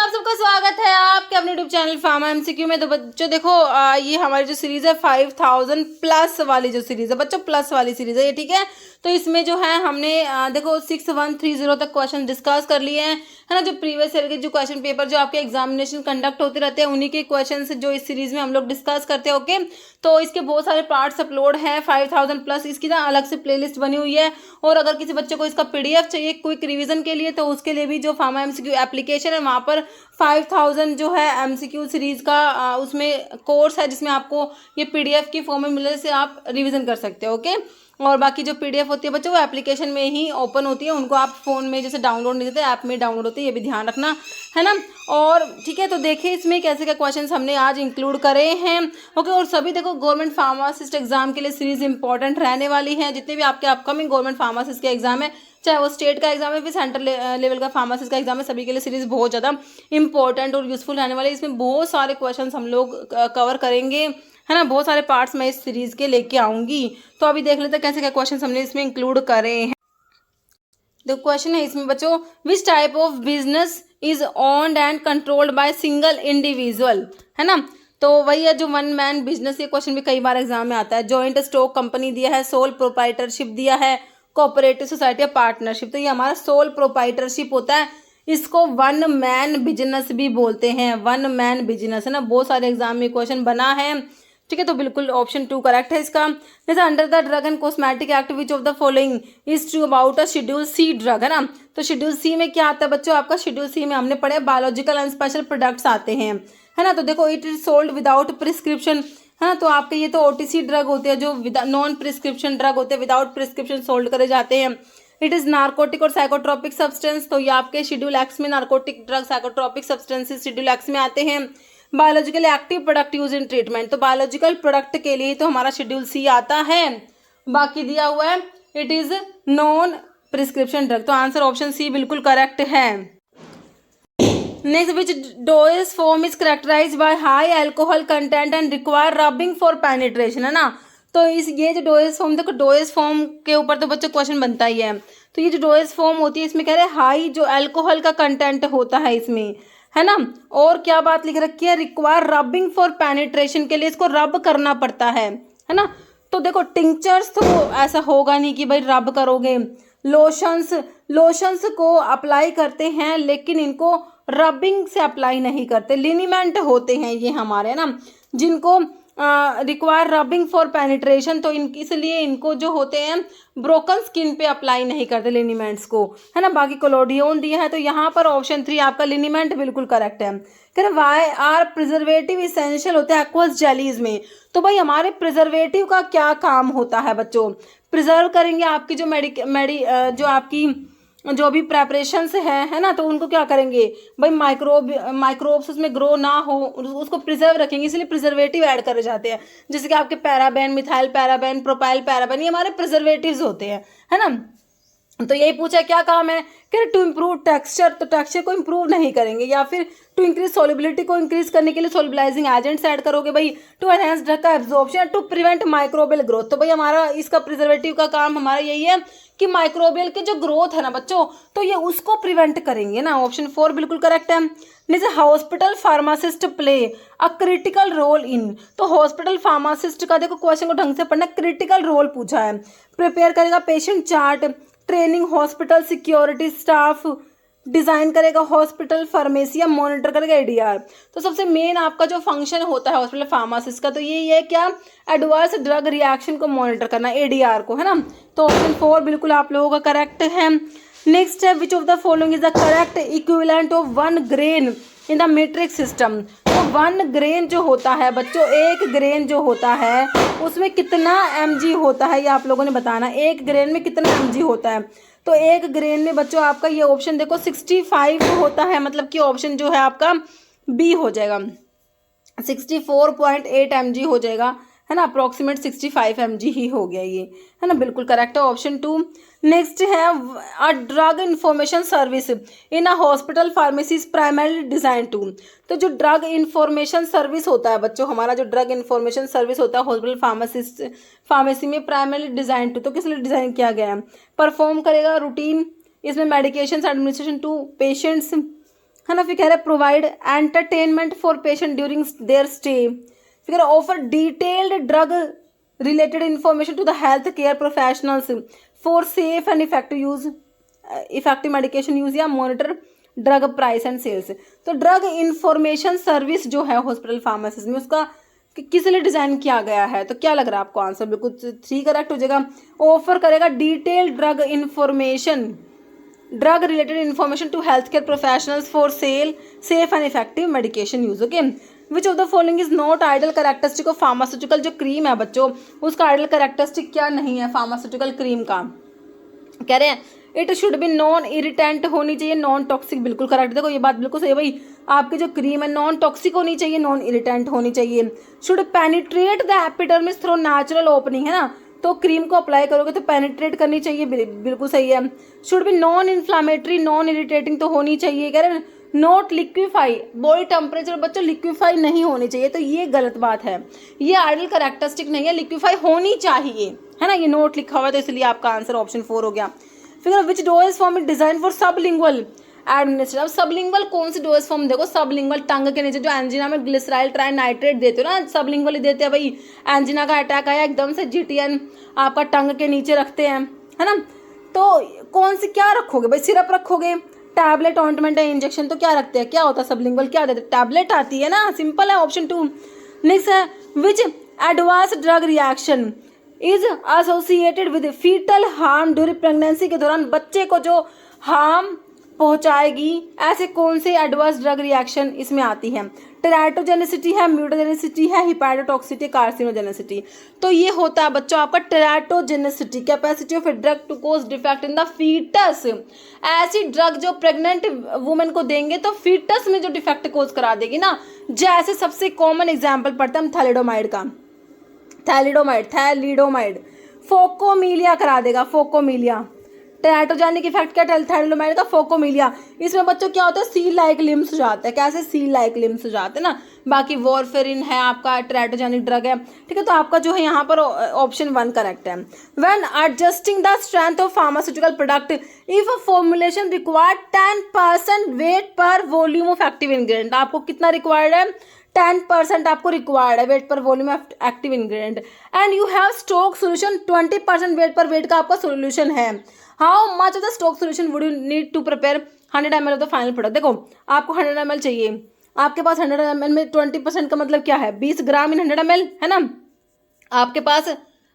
आप सबका स्वागत है आपके अपने यूट्यूब चैनल फार्मा एमसीक्यू में। तो बच्चों देखो ये हमारी जो सीरीज है 5000 प्लस वाली जो सीरीज है बच्चों, प्लस वाली सीरीज है ये, ठीक है। तो इसमें जो है हमने देखो 6130 तक क्वेश्चन डिस्कस कर लिए हैं, है ना। जो प्रीवियस ईयर के जो क्वेश्चन पेपर जो आपके एग्जामिनेशन कंडक्ट होते रहते हैं उन्हीं के क्वेश्चन जो इस सीरीज में हम लोग डिस्कस करते हैं, ओके। तो इसके बहुत सारे पार्ट्स अपलोड हैं 5000 प्लस, इसकी ना अलग से प्लेलिस्ट बनी हुई है। और अगर किसी बच्चे को इसका पीडीएफ चाहिए क्विक रिवीजन के लिए तो उसके लिए भी जो फार्मा एमसीक्यू एप्लीकेशन है वहाँ पर 5000 जो है एमसीक्यू सीरीज का उसमें कोर्स है जिसमें आपको ये पीडीएफ की फॉर्म में मिलने से आप रिवीजन कर सकते हो, ओके। और बाकी जो पीडीएफ होती है बच्चों वो एप्लीकेशन में ही ओपन होती है, उनको आप फोन में जैसे डाउनलोड नहीं देते, ऐप में डाउनलोड होती है, ये भी ध्यान रखना, है ना। और ठीक है, तो देखिए इसमें कैसे क्या क्वेश्चंस हमने आज इंक्लूड करे हैं, ओके। और सभी देखो गवर्नमेंट फार्मासिस्ट एग्जाम के लिए सीरीज इंपॉर्टेंट रहने वाली है। जितने भी आपके अपकमिंग गवर्नमेंट फार्मासिस्ट के एग्जाम है, चाहे वो स्टेट का एग्जाम है फिर सेंट्रल लेवल का फार्मासिस्ट का एग्जाम है, सभी के लिए सीरीज बहुत ज़्यादा इंपॉर्टेंट और यूजफुल रहने वाली है। इसमें बहुत सारे क्वेश्चन हम लोग कवर करेंगे, है ना। बहुत सारे पार्ट्स मैं इस सीरीज के लेके आऊंगी। तो अभी देख लेते हैं कैसे क्या क्वेश्चन हमने इसमें इंक्लूड करे हैं। द क्वेश्चन है इसमें बच्चों, which type of business is owned and controlled by single individual, है ना। तो वही है जो वन मैन बिजनेस, ये क्वेश्चन भी कई बार एग्जाम में आता है। जॉइंट स्टॉक कंपनी दिया है, सोल प्रोप्राइटरशिप दिया है, कोऑपरेटिव सोसाइटी या पार्टनरशिप। तो ये हमारा सोल प्रोप्राइटरशिप होता है, इसको वन मैन बिजनेस भी बोलते हैं, वन मैन बिजनेस, है ना। बहुत सारे एग्जाम में क्वेश्चन बना है, ठीक है। तो बिल्कुल ऑप्शन 2 करेक्ट है इसका। जैसे under the drug and cosmetic act which of the following is true about a schedule C drug, है ना। तो शेड्यूल सी में क्या आता है बच्चों, आपका शेड्यूल सी में हमने पढ़े बायोलॉजिकल एंड स्पेशल प्रोडक्ट्स आते हैं, है ना। तो देखो it is sold without prescription, है ना। तो आपके ये तो ओटीसी ड्रग होते हैं, जो नॉन प्रिस्क्रिप्शन ड्रग होते हैं, विदाउट प्रिस्क्रिप्शन सोल्ड करे जाते हैं। इट इज नार्कोटिक और साइकोट्रोपिक सब्सटेंस, तो ये आपके शेड्यूल एक्स में narcotic drug psychotropic substances schedule x में आते हैं। Biological active product use in treatment, तो बायोलॉजिकल प्रोडक्ट के लिए तो हमारा शेड्यूल सी आता है। बाकी दिया हुआ है it is non prescription drug, तो आंसर ऑप्शन सी बिल्कुल करेक्ट है। Next, which dose form is characterised by high alcohol content and require rubbing for penetration, है ना। तो इस ये जो डोएज फॉर्म, देखो डोएज फॉर्म के ऊपर तो बच्चों क्वेश्चन बनता ही है। तो ये जो डोएज फॉर्म होती है इसमें कह रहे हैं हाई जो अल्कोहल का कंटेंट होता है इसमें, है ना। और क्या बात लिख रखी है, रिक्वायर रबिंग फॉर पेनिट्रेशन, के लिए इसको रब करना पड़ता है ना। तो देखो टिंक्चर्स तो ऐसा होगा नहीं कि भाई रब करोगे, लोशंस को अप्लाई करते हैं लेकिन इनको रबिंग से अप्लाई नहीं करते। लिनीमेंट होते हैं ये हमारे, ना, जिनको रिक्वायर रबिंग फॉर पेनिट्रेशन, तो इसलिए इनको जो होते हैं ब्रोकन स्किन पे अप्लाई नहीं करते लिनीमेंट्स को, है ना। बाकी कोलोडियोन दिया है, तो यहाँ पर ऑप्शन 3 आपका लिनीमेंट बिल्कुल करेक्ट है। कह रहे वाई आर प्रिजर्वेटिव इसेंशियल होते हैं एक्वस जेलीज में। तो भाई हमारे प्रिजर्वेटिव का क्या काम होता है बच्चों, प्रिजर्व करेंगे आपकी जो जो आपकी जो भी प्रेपरेशंस है ना, तो उनको क्या करेंगे भाई, माइक्रोब्स उसमें ग्रो ना हो उसको प्रिजर्व रखेंगे, इसलिए प्रिजर्वेटिव ऐड करे जाते हैं। जैसे कि आपके paraben, methyl paraben, propyl paraben, ये हमारे प्रिजर्वेटिव्स होते हैं, है ना। तो यही पूछा क्या काम है, कि टू इम्प्रूव टेक्सचर, तो टेक्सचर को इम्प्रूव नहीं करेंगे, या फिर टू इंक्रीज सोलिबिलिटी को इंक्रीज करने के लिए सोलिबलाइजिंग एजेंट्स ऐड करोगे भाई, टू एनहेंस ड्रग का absorption, to prevent microbial growth. तो भाई हमारा इसका प्रिजर्वेटिव का काम हमारा यही है कि माइक्रोबियल की जो ग्रोथ है ना बच्चों, तो ये उसको प्रिवेंट करेंगे ना। ऑप्शन 4 बिल्कुल करेक्ट है। जैसे hospital pharmacist play a critical role in, तो हॉस्पिटल फार्मासिस्ट का देखो क्वेश्चन को ढंग से पढ़ना, क्रिटिकल रोल पूछा है। प्रिपेयर करेगा patient chart, training hospital security staff, design करेगा हॉस्पिटल फार्मेसी, या मॉनिटर करेगा एडीआर। तो सबसे मेन आपका जो फंक्शन होता है हॉस्पिटल फार्मासिस्ट का, तो ये है क्या, एडवर्स ड्रग रिएक्शन को मॉनिटर करना, एडीआर को, है ना। तो ऑप्शन 4 बिल्कुल आप लोगों का करेक्ट है। नेक्स्ट है, which of the following is the correct equivalent of 1 grain in the matrix system. तो 1 ग्रेन जो होता है बच्चों, 1 ग्रेन जो होता है उसमें कितना mg होता है, ये आप लोगों ने बताना। 1 ग्रेन में कितना mg होता है, तो 1 ग्रेन में बच्चों आपका ये ऑप्शन देखो 65 होता है, मतलब कि ऑप्शन जो है आपका बी हो जाएगा, 64.8 mg हो जाएगा, है ना। अप्रोक्सीमेट 65 mg ही हो गया ये, है ना। बिल्कुल करेक्ट है ऑप्शन 2। नेक्स्ट है, a drug information service in a hospital pharmacy is primarily design to. तो जो ड्रग इंफॉर्मेशन सर्विस होता है बच्चों, हमारा जो ड्रग इंफॉर्मेशन सर्विस होता है हॉस्पिटल फार्मेसी में प्राइमरली डिजाइन टू, तो किस लिए डिजाइन किया गया है, परफॉर्म करेगा रूटीन इसमें मेडिकेशन एडमिनिस्ट्रेशन टू पेशेंट्स, है ना। फिर कह रहे हैं provide entertainment for patient during their stay, फिर कह रहे offer detailed drug related information to the health care professionals for safe and effective medication use या monitor drug price and sales। तो ड्रग इंफॉर्मेशन सर्विस जो है hospital pharmacies में, उसका किस लिए डिजाइन किया गया है, तो क्या लग रहा है आपको आंसर? बिल्कुल 3 करेक्ट हो जाएगा। ऑफर करेगा detail drug information, drug related information to health care professionals for sale safe and effective medication use. Okay, which of the following is not ideal characteristic of pharmaceutical. जो cream है बच्चों, उसका idol characteristic क्या नहीं है pharmaceutical cream का? कह रहे हैं it should be non irritant होनी चाहिए, नॉन टॉक्सिक। बिल्कुल करेक्ट, देखो ये बात बिल्कुल सही है भाई, आपकी जो क्रीम है नॉन टॉक्सिक होनी चाहिए, नॉन इरिटेंट होनी चाहिए। Should penetrate the epidermis through natural opening, है ना, तो क्रीम को अप्लाई करोगे तो पेनिट्रेट करनी चाहिए, बिल्कुल सही है। Should be non inflammatory, non irritating तो होनी चाहिए। कह रहे नॉट लिक्विफाई, बॉडी टेम्परेचर बच्चों लिक्विफाई नहीं होनी चाहिए, तो ये गलत बात है, ये आइडल कैरेक्टरिस्टिक नहीं है, लिक्विफाई होनी चाहिए, है ना। ये नोट लिखा हुआ है तो इसलिए आपका आंसर ऑप्शन 4 हो गया। फिर which dose form is design for sublingual administration. अब सबलिंगुअल कौन सी डोज फॉर्म? देखो सबलिंगुअल टंग के नीचे जो एंजिना में ग्लिसराइल ट्राइनाइट्रेट देते हो ना, सबलिंगुअल ही देते हैं भाई। एंजिना का अटैक आया एकदम से, जीटीएन आपका टंग के नीचे रखते हैं, है ना। तो कौन सी क्या रखोगे भाई? सिरप रखोगे, टैबलेट, ऑइंटमेंट है, इंजेक्शन, तो क्या रखते हैं? क्या होता है सबलिंगुअल? क्या देते हैं? टैबलेट आती है ना, सिंपल है, ऑप्शन 2। नेक्स्ट है which advance drug reaction is associated with fetal harm during pregnancy. के दौरान बच्चे को जो हार्म पहुंचाएगी, ऐसे कौन से एडवर्स ड्रग रिएक्शन इसमें आती है? टेराटोजेनिसिटी है, म्यूटाजेनिसिटी है, हिपैटोटॉक्सिसिटी, कार्सिनोजेनिसिटी। तो ये होता है बच्चों आपका teratogenicity, capacity of a drug to cause defect in the fetus. ऐसी ड्रग जो प्रेग्नेंट वुमेन को देंगे तो फीटस में जो डिफेक्ट कॉज करा देगी ना, जैसे सबसे कॉमन एग्जाम्पल पढ़ते हैं हम थैलिडोमाइड का, थैलिडोमाइड फोकोमीलिया करा देगा, फोकोमीलिया। टेराटोजेनिक इफेक्ट क्या थैलिडोमाइड का? फोकोमीलिया। इसमें बच्चों क्या होता है? सी लाइक लिम्स हो जाते हैं। कैसे? सी लाइक लिम्स हो जाते हैं ना। बाकी वॉरफेरिन है आपका, टेराटोजेनिक ड्रग है, ठीक है। तो आपका जो है यहाँ पर ऑप्शन 1 करेक्ट है। When adjusting the strength of pharmaceutical product if formulation required 10% weight per volume of active ingredient. आपको कितना रिक्वायर्ड है? 10% आपको रिक्वायर्ड है weight per volume of active ingredient, and you have stock solution 20% weight per weight का आपका solution है। How much of the stock solution would you need to prepare 100 ml of the final product. देखो आपको 100 ml चाहिए, आपके पास 100 ml में 20% का मतलब क्या है? 20 ग्राम इन 100 ml, है ना। आपके पास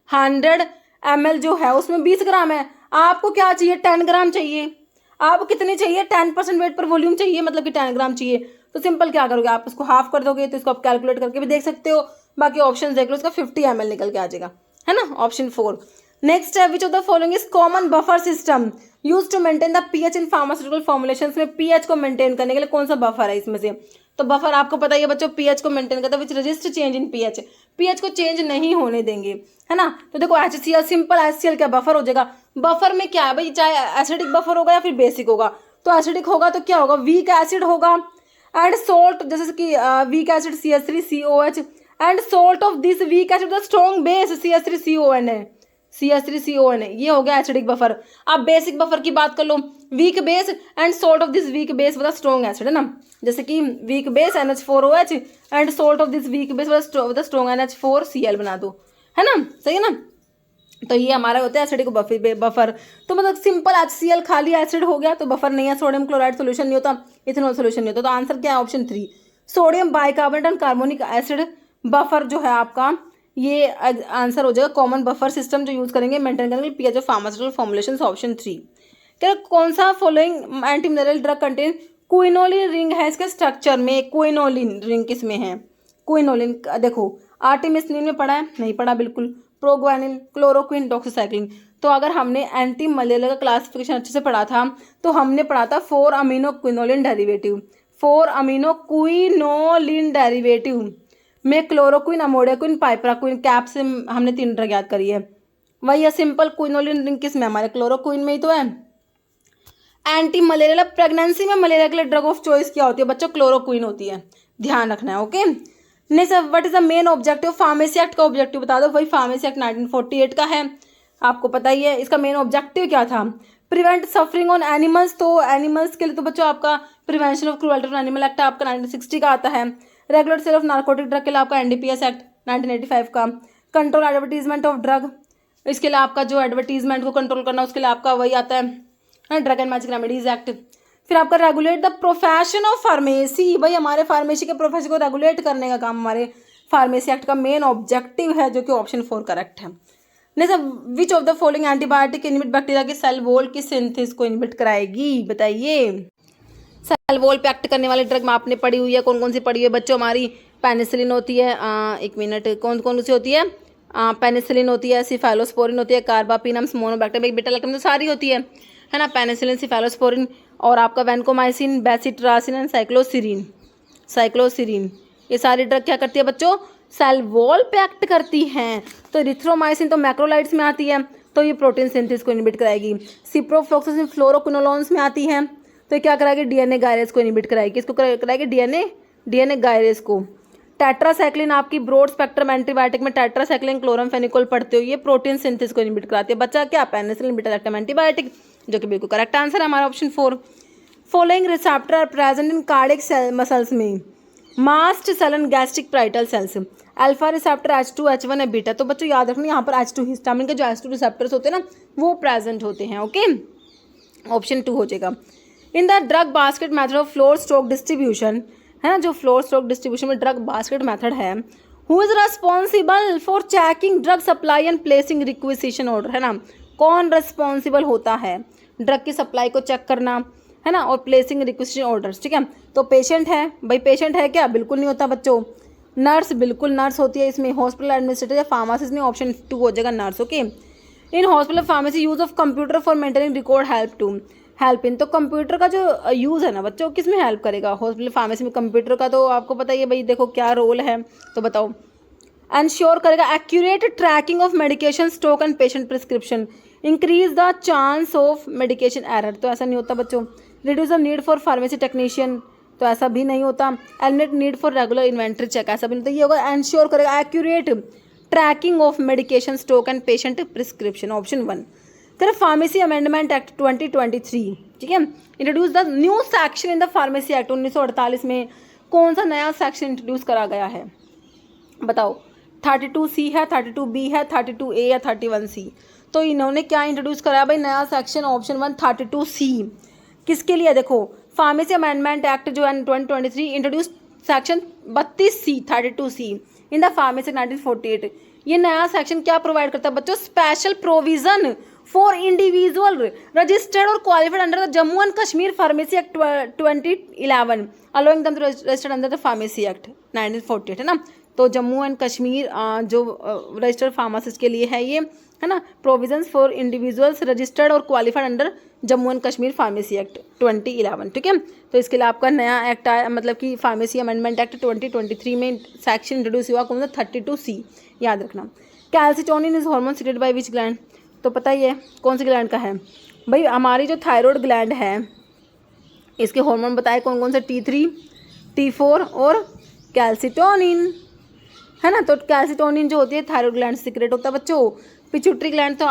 100 ml जो है उसमें 20 ग्राम है, आपको क्या चाहिए? 10 ग्राम चाहिए। आपको कितनी चाहिए? 10% वेट पर वॉल्यूम चाहिए, मतलब कि 10 ग्राम चाहिए। तो सिंपल क्या करोगे आप? इसको हाफ कर दोगे, तो इसको आप कैलकुलेट करके भी देख सकते हो, बाकी ऑप्शन देख लो, इसका 50 ml निकल के आ जाएगा, है ना, ऑप्शन 4। नेक्स्ट है which of the following is common buffer system use to maintain the pH in pharmaceutical formulations. में पीएच को मेंटेन करने के लिए कौन सा बफर है इसमें से? तो बफर आपको पता ही है बच्चों, पीएच को मेंटेन करता है which resist change in pH, pH को चेंज नहीं होने देंगे, है ना। तो देखो HCl, सिंपल HCl क्या बफर हो जाएगा? बफर में क्या है भाई, चाहे एसिडिक बफर होगा या फिर बेसिक होगा। तो एसिडिक होगा तो क्या होगा? वीक एसिड होगा, एंड सोल्ट, जैसे कि weak acid CH3COH, and salt of this weak acid the strong base CH3CON है, CH3CON है, ये हो गया एसिडिक बफर। आप बेसिक बफर की बात कर लो, weak base and salt of this weak base with strong acid, है ना। जैसे कि weak base NH4OH and salt of this weak base with strong NH4Cl बना दो, है ना, सही है ना। तो ये हमारा होता है एसिडिक बफर। तो मतलब सिंपल HCl खाली एसिड हो गया तो बफर नहीं है, सोडियम क्लोराइड सोल्यूशन नहीं होता, इथेनॉल सोल्यूशन नहीं होता। तो आंसर क्या है? Option 3, sodium bicarbonate and carbonic acid buffer जो है आपका, ये आंसर हो जाएगा। कॉमन बफर सिस्टम जो यूज करेंगे मेंटेन करेंगे pH of pharmaceutical formulations, option 3। क्या कौन सा following anti malarial drug contain quinoline ring है? इसके स्ट्रक्चर में क्विनोलिन रिंग किस में है? क्विनोलिन देखो आर्टिमिसिन में पढ़ा है? नहीं पढ़ा बिल्कुल। प्रोग्वानिल, क्लोरोक्विन, डॉक्सीसाइक्लिन। तो अगर हमने एंटी मलेरिया का क्लासिफिकेशन अच्छे से पढ़ा था तो हमने पढ़ा था 4 amino quinoline derivative, 4 amino quinoline derivative में क्लोरोक्विन, अमोडियाक्विन, पाइपराक्विन, कैप से हमने 3 ड्रग याद करी है। वही है सिंपल, क्विनोलिन रिंग किस में? हमारे क्लोरोक्विन में ही तो है। एंटी मलेरिया प्रेगनेंसी में मलेरिया के लिए ड्रग ऑफ चॉइस क्या होती है बच्चों? क्लोरोक्विन होती है, ध्यान रखना है, okay. Next, what is the main objective? Pharmacy act का ऑब्जेक्टिव बता दो। वही फार्मेसी एक्ट 1948 का है, आपको पता ही है। इसका मेन ऑब्जेक्टिव क्या था? Prevent suffering on animals. तो एनिमल्स के लिए तो बच्चों आपका prevention of cruelty to animal act आपका 1960 का आता है। Regular sale of narcotic drug के लिए आपका एनडीपीएस एक्ट 1985 का। कंट्रोल एडवर्टीजमेंट ऑफ ड्रग, इसके लिए आपका जो एडवर्टीजमेंट को कंट्रोल करना उसके लिए आपका वही आता है drug and magic remedies act. फिर आपका regulate the profession of pharmacy, भाई हमारे फार्मेसी के प्रोफेशन को रेगुलेट करने का काम हमारे फार्मेसी एक्ट का मेन ऑब्जेक्टिव है, जो कि ऑप्शन 4 करेक्ट है। नहीं, विच of the following antibiotic inhibit bacteria की सेल वॉल की सिंथेसिस को इनहिबिट कराएगी, बताइए। सेल वॉल पे एक्ट करने वाली ड्रग में आपने पढ़ी हुई है, कौन कौन सी पढ़ी है बच्चों, हमारी पेनिसिलिन होती है, एक मिनट, कौन कौन सी होती है, पेनिसिलिन होती है, सिफेलोस्पोरिन होती है, कार्बापिनम, मोनोबैक्टीरियम, बीटा लैक्टम, तो सारी होती है ना, पेनिसिलिन, सिफेलोस्पोरिन और आपका वैनकोमाइसिन, बेसिट्रासिन एंड साइक्लोसिरिन, ये सारी ड्रग क्या करती है बच्चों, सेल वॉल पे एक्ट करती हैं। तो इरिथ्रोमाइसिन तो मैक्रोलाइड्स में आती है, तो ये प्रोटीन सिंथेसिस को इनहिबिट कराएगी। सिप्रोफ्लॉक्सासिन फ्लोरोक्विनोलोन्स में आती है, तो क्या कराएगी, डीएनए गायरेज को इनहिबिट कराएगी। इसको कराएगी डीएनए गायरेज को। टेट्रासाइक्लिन आपकी ब्रॉड स्पेक्ट्रम एंटीबायोटिक में टेट्रासाइक्लिन क्लोरामफेनिकोल पढ़ते हो, ये प्रोटीन सिंथेसिस को इनहिबिट कराती है। बच्चा क्या, पेनिसिलिन, बीटा लैक्टम एंटीबायोटिक, जो कि बिल्कुल करेक्ट आंसर है हमारा option 4। Following receptor are present in cardiac muscles में, mast cell and gastric parietal cells. Alpha receptor H2 H1 है बीटा, तो बच्चों याद रखना यहाँ पर H2 हिस्टामिन के जो H2 रिसेप्टर्स होते हैं ना वो प्रेजेंट होते हैं। ओके, ऑप्शन 2 हो जाएगा। In the drug basket method of floor stroke distribution, है ना, जो फ्लोर स्ट्रोक डिस्ट्रीब्यूशन में ड्रग बास्केट मेथड है, who is responsible for checking drug supply and placing requisition order, है ना, कौन रेस्पॉन्सिबल होता है ड्रग की सप्लाई को चेक करना, है ना, और प्लेसिंग रिक्विजिशन ऑर्डर्स, ठीक है। तो पेशेंट है, भाई पेशेंट है क्या, बिल्कुल नहीं होता बच्चों। नर्स, बिल्कुल नर्स होती है इसमें। हॉस्पिटल एडमिनिस्ट्रेटर या फार्मासिस्ट नहीं, ऑप्शन 2 हो जाएगा nurse. Okay, in hospital pharmacy use of computer for maintaining record help in, तो कंप्यूटर का जो यूज़ है ना बच्चों, किस में हेल्प करेगा, हॉस्पिटल फार्मेसी में। कंप्यूटर का तो आपको पता ही है भाई, देखो क्या रोल है, तो बताओ। एंश्योर करेगा accurate tracking of medication stock and patient prescription, increase the chance of medication error, तो ऐसा नहीं होता बच्चों। Reduce the need for pharmacy technician, तो ऐसा भी नहीं होता। Eliminate need for regular inventory check, ऐसा भी नहीं होता। ये होगा एंश्योर करेगा accurate tracking of medication stock and patient prescription, option 1। फिर फार्मेसी अमेंडमेंट एक्ट 2023, ठीक है, introduce the new section in the pharmacy act 1948 में कौन सा नया सेक्शन इंट्रोड्यूस करा गया है, बताओ। 32C है, 32B है, 32A या 31C, तो इन्होंने क्या इंट्रोड्यूस कराया भाई, नया सेक्शन, ऑप्शन 1 32C। किसके लिए, देखो फार्मेसी अमेंडमेंट एक्ट जो है 2023 introduce section 32C 32C in the pharmacy 1948। ये नया सेक्शन क्या प्रोवाइड करता है बच्चों, special provision for individual registered और qualified under the Jammu and Kashmir pharmacy act 2011 allowing them to registered under the pharmacy act 1948, है ना। तो जम्मू एंड कश्मीर जो रजिस्टर्ड फार्मासिस्ट के लिए है ये, है ना, प्रोविजंस फॉर इंडिविजुअल्स रजिस्टर्ड और qualified under Jammu and Kashmir pharmacy act 2011, ठीक है। तो इसके लिए आपका नया एक्ट आया, मतलब कि फार्मेसी अमेंडमेंट एक्ट 2023 में सेक्शन इंट्रोड्यूस हुआ, कौन सा 32C, याद रखना। Calcitonin is hormone secreted by which gland, तो पता ही है कौन सी ग्लैंड का है भाई, हमारी जो थायराइड ग्लैंड है इसके हार्मोन बताए कौन कौन से, T3, T4 और कैल्सिटोनिन, है ना। तो कैल्सिटोनिन जो होती है थायराइड ग्लैंड सीक्रेट होता है बच्चों। पिट्यूटरी ग्लैंड तो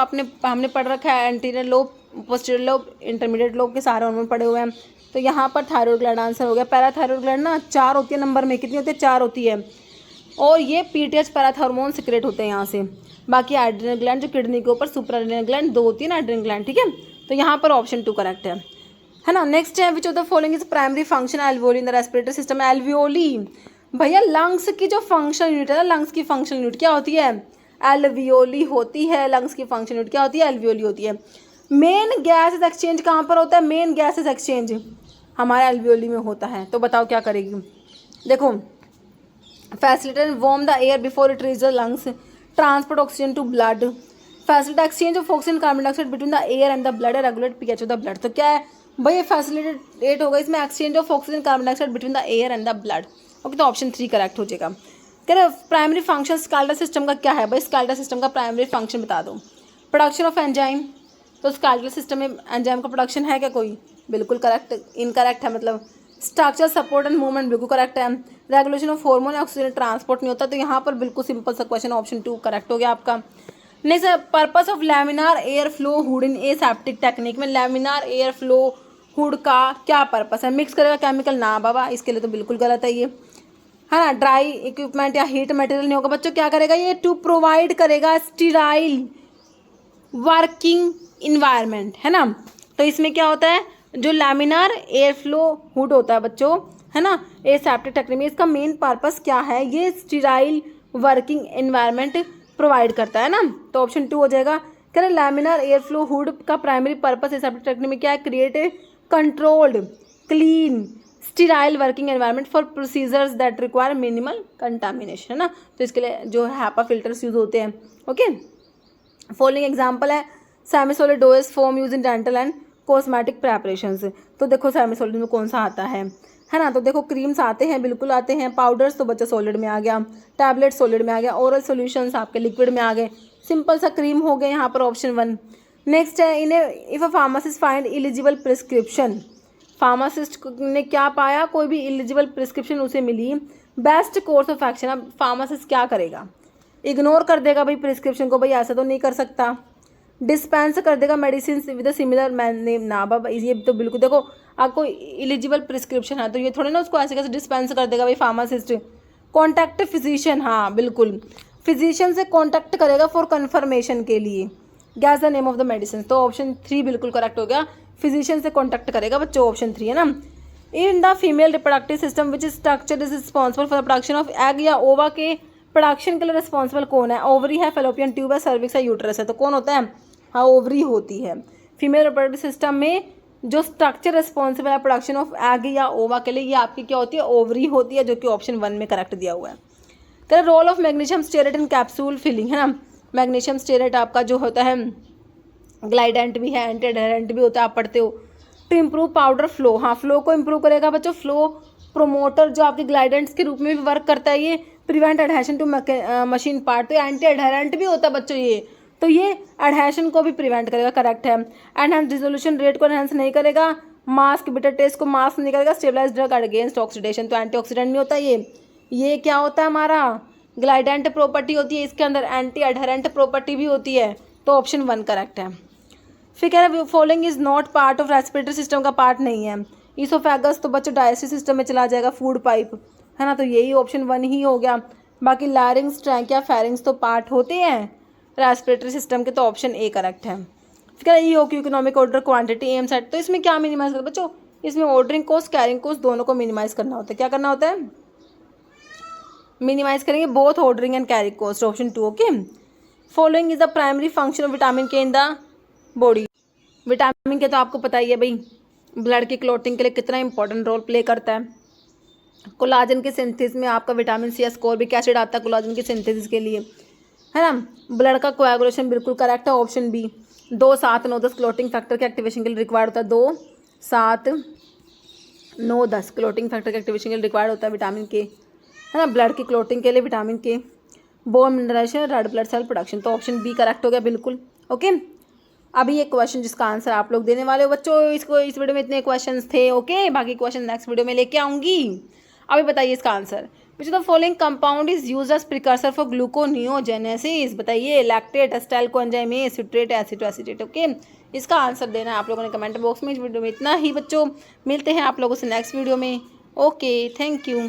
हमने पढ़ रखा है, anterior lobe, posterior lobe, intermediate lobe के सारे हार्मोन पढ़े हुए हैं। तो यहाँ पर थायराइड ग्लैंड आंसर हो गया। पैराथायराइड ग्लैंड ना 4 होती है नंबर में, कितनी होती है, 4 होती है, और ये PTH पैराथार्मोन सीक्रेट होते हैं यहाँ से। बाकी एड्रिनल ग्लैंड जो किडनी के ऊपर, सुपर एड्रिनल ग्लैंड 2 होती है ना, एड्रिनल ग्लैंड, ठीक है। तो यहाँ पर ऑप्शन 2 करेक्ट है ना। नेक्स्ट है which of the following is primary function alveoli in the respiratory system, alveoli भैया लंग्स की जो फंक्शन यूनिट है ना, लंग्स की फंक्शन यूनिट क्या होती है, एल्वियोली होती है। लंग्स की फंक्शन यूनिट क्या होती है, एल्वियोली होती है। मेन गैसेस एक्सचेंज कहाँ पर होता है, मेन गैसेस एक्सचेंज हमारे एल्वियोली में होता है। तो बताओ क्या करेगी, देखो facilitate and warm the air before it reach the lungs, transport oxygen to blood, facilitate exchange of oxygen carbon dioxide between the air and the blood, regulate pH of the blood. तो क्या है भाई, ये facilitate होगा इसमें exchange of oxygen carbon dioxide between the air and the blood. Okay, तो option 3 correct हो जाएगा। कह रहे प्राइमरी फंक्शन स्केलेटल सिस्टम का क्या है भाई, स्केलेटल सिस्टम का प्राइमरी फंक्शन बता दो। प्रोडक्शन ऑफ एंजाइम, तो स्केलेटल सिस्टम में एंजाइम का प्रोडक्शन है क्या कोई, बिल्कुल करेक्ट, इनकरेक्ट है मतलब। स्ट्रक्चर सपोर्ट एंड मूवमेंट बिल्कुल करेक्ट है। Regulation of hormone oxygen transport नहीं होता, तो यहाँ पर बिल्कुल सिंपल सा क्वेश्चन, ऑप्शन 2 करेक्ट हो गया आपका। Next purpose of laminar air flow hood in aseptic technique में, लैमिनार एयर फ्लो हुड का क्या पर्पस है? मिक्स करेगा केमिकल? ना बाबा, इसके लिए तो बिल्कुल गलत है ये, है ना। ड्राई इक्विपमेंट या हीट मटेरियल नहीं होगा बच्चों। क्या करेगा ये? टू प्रोवाइड करेगा स्टीराइल वर्किंग इन्वायरमेंट, है ना। तो इसमें क्या होता है, जो लैमिनार एयर फ्लो हुड होता है बच्चों, है ना, एसेप्टिक टेक्निक में इसका मेन पर्पस क्या है? ये स्टीराइल वर्किंग इन्वायरमेंट प्रोवाइड करता है ना। तो ऑप्शन 2 हो जाएगा। कह रहे लैमिनार एयर फ्लो हुड का प्राइमरी पर्पस एसेप्टिक टेक्निक में क्या है? Create a controlled clean sterile working environment for procedures that require minimal contamination, है ना। तो इसके लिए जो हैपा फिल्टर्स यूज होते हैं। ओके, फॉलोइंग एग्जांपल है semisolid is foam use in dental and cosmetic preparations. तो देखो सेमीसोलिड में कौन सा आता है ना। तो देखो क्रीम्स आते हैं, बिल्कुल आते हैं। पाउडर्स तो बच्चा सॉलिड में आ गया, टैबलेट सॉलिड में आ गया, ओरल सॉल्यूशंस आपके लिक्विड में आ गए, सिंपल सा क्रीम हो गए यहाँ पर ऑप्शन 1। नेक्स्ट है if a pharmacist find eligible prescription, pharmacist ने क्या पाया? कोई भी इलिजिबल प्रिस्क्रिप्शन उसे मिली, बेस्ट कोर्स ऑफ एक्शन। अब फार्मासिस्ट क्या करेगा? इग्नोर कर देगा भाई प्रिस्क्रिप्शन को, भाई ऐसा तो नहीं कर सकता। डिस्पेंस कर देगा मेडिसिन विद सिमिलर नेम? ना बाबा, ये तो बिल्कुल, देखो आपको इलिजिबल प्रिस्क्रिप्शन है तो ये थोड़ी ना उसको ऐसे कैसे डिस्पेंस कर देगा भाई फार्मासिस्ट। कॉन्टैक्ट फिजिशियन, हाँ बिल्कुल, फिजिशियन से कॉन्टैक्ट करेगा फॉर कन्फर्मेशन के लिए, gas the name of the medicine. तो ऑप्शन 3 बिल्कुल करेक्ट हो गया, फिजिशियन से कॉन्टैक्ट करेगा बच्चों, ऑप्शन 3 है ना। In the female reproductive system which structure is responsible for the production of egg या ओवा के प्रोडक्शन के लिए रिस्पॉन्सिबल कौन है? ओवरी है, फेलोपियन ट्यूब है, सर्विक्स है, यूट्रस है। तो कौन होता है? हाँ, ओवरी होती है। फीमेल रिप्रोडक्टिव सिस्टम में जो स्ट्रक्चर रिस्पॉन्सिबल है प्रोडक्शन ऑफ एग या ओवा के लिए, ये आपकी क्या होती है? ओवरी होती है, जो कि ऑप्शन 1 में करेक्ट दिया हुआ है। तो role of magnesium stearate in capsule filling, है ना। मैग्नीशियम स्टेरेट आपका जो होता है ग्लाइडेंट भी है, एंटी एडहेरेंट भी होता है, आप पढ़ते हो। टू इम्प्रूव पाउडर फ्लो, हाँ फ्लो को इम्प्रूव करेगा बच्चों। फ्लो प्रोमोटर जो आपके ग्लाइडेंट्स के रूप में भी वर्क करता है ये। Prevent adhesion to machine part, तो एंटी एडहेरेंट भी होता है बच्चों ये, तो ये एडहेशन को भी प्रिवेंट करेगा, करेक्ट है। एनहांस रिजोल्यूशन रेट को एनहांस नहीं करेगा, मास्क बिटर टेस्ट को मास्क नहीं करेगा, स्टेबलाइज ड्रग अगेंस्ट ऑक्सीडेशन, तो एंटीऑक्सीडेंट नहीं होता ये क्या होता है हमारा? ग्लाइडेंट प्रॉपर्टी होती है, इसके अंदर एंटी एडहेरेंट प्रॉपर्टी भी होती है, तो ऑप्शन 1 करेक्ट है। फिर कह रहे following is not part of respiratory system, का पार्ट नहीं है। इसोफेगस तो बच्चों डाइजेस्टिव सिस्टम में चला जाएगा, फूड पाइप, है ना, तो यही ऑप्शन 1 ही हो गया। बाकी लैरिंग्स, ट्रैंकिया, फेरिंग्स तो पार्ट होते हैं रेस्पिरेटरी सिस्टम के, तो ऑप्शन ए करेक्ट है। फिर कह रहे ये हो कि economic order quantity M set, तो इसमें क्या मिनिमाइज करते बच्चों? इसमें ऑर्डरिंग कॉस्ट, कैरिंग कॉस्ट दोनों को मिनिमाइज करना होता है। क्या करना होता है? मिनिमाइज करेंगे both ordering and carrying cost, option 2। Okay, following is the primary function of vitamin के इन द बॉडी। विटामिन के तो आपको पता ही है भाई, ब्लड की क्लॉटिंग के लिए कितना इंपॉर्टेंट रोल प्ले करता है। कोलाजन के सिंथेसिस में आपका विटामिन सी, एस्कॉर्बिक एसिड आता है कोलाजन के सिंथेसिस के लिए, है ना। ब्लड का कोएगुलेशन बिल्कुल करेक्ट है, ऑप्शन बी। 2, 7, 9, 10 क्लॉटिंग फैक्टर के एक्टिवेशन के लिए रिक्वायर्ड होता है। 2, 7, 9, 10 क्लॉटिंग फैक्टर के एक्टिवेशन के लिए रिक्वायर्ड होता है विटामिन के, है ना, ब्लड की क्लॉटिंग के लिए vitamin K. Bone mineralisation, red blood cell production, तो ऑप्शन बी करेक्ट हो गया बिल्कुल। ओके, अभी एक क्वेश्चन जिसका आंसर आप लोग देने वाले हो बच्चों, इसको इस वीडियो में इतने क्वेश्चंस थे। ओके, बाकी क्वेश्चन नेक्स्ट वीडियो में लेके आऊंगी। अभी बताइए इसका answer. Which the following compound is used as precursor for gluconeogenesis? बताइए, lactate, acetyl coenzyme A, citrate, acetoacetate. Okay, इसका आंसर देना है आप लोगों ने कमेंट बॉक्स में। इस वीडियो में इतना ही बच्चों, मिलते हैं आप लोगों से नेक्स्ट वीडियो में। Okay, thank you.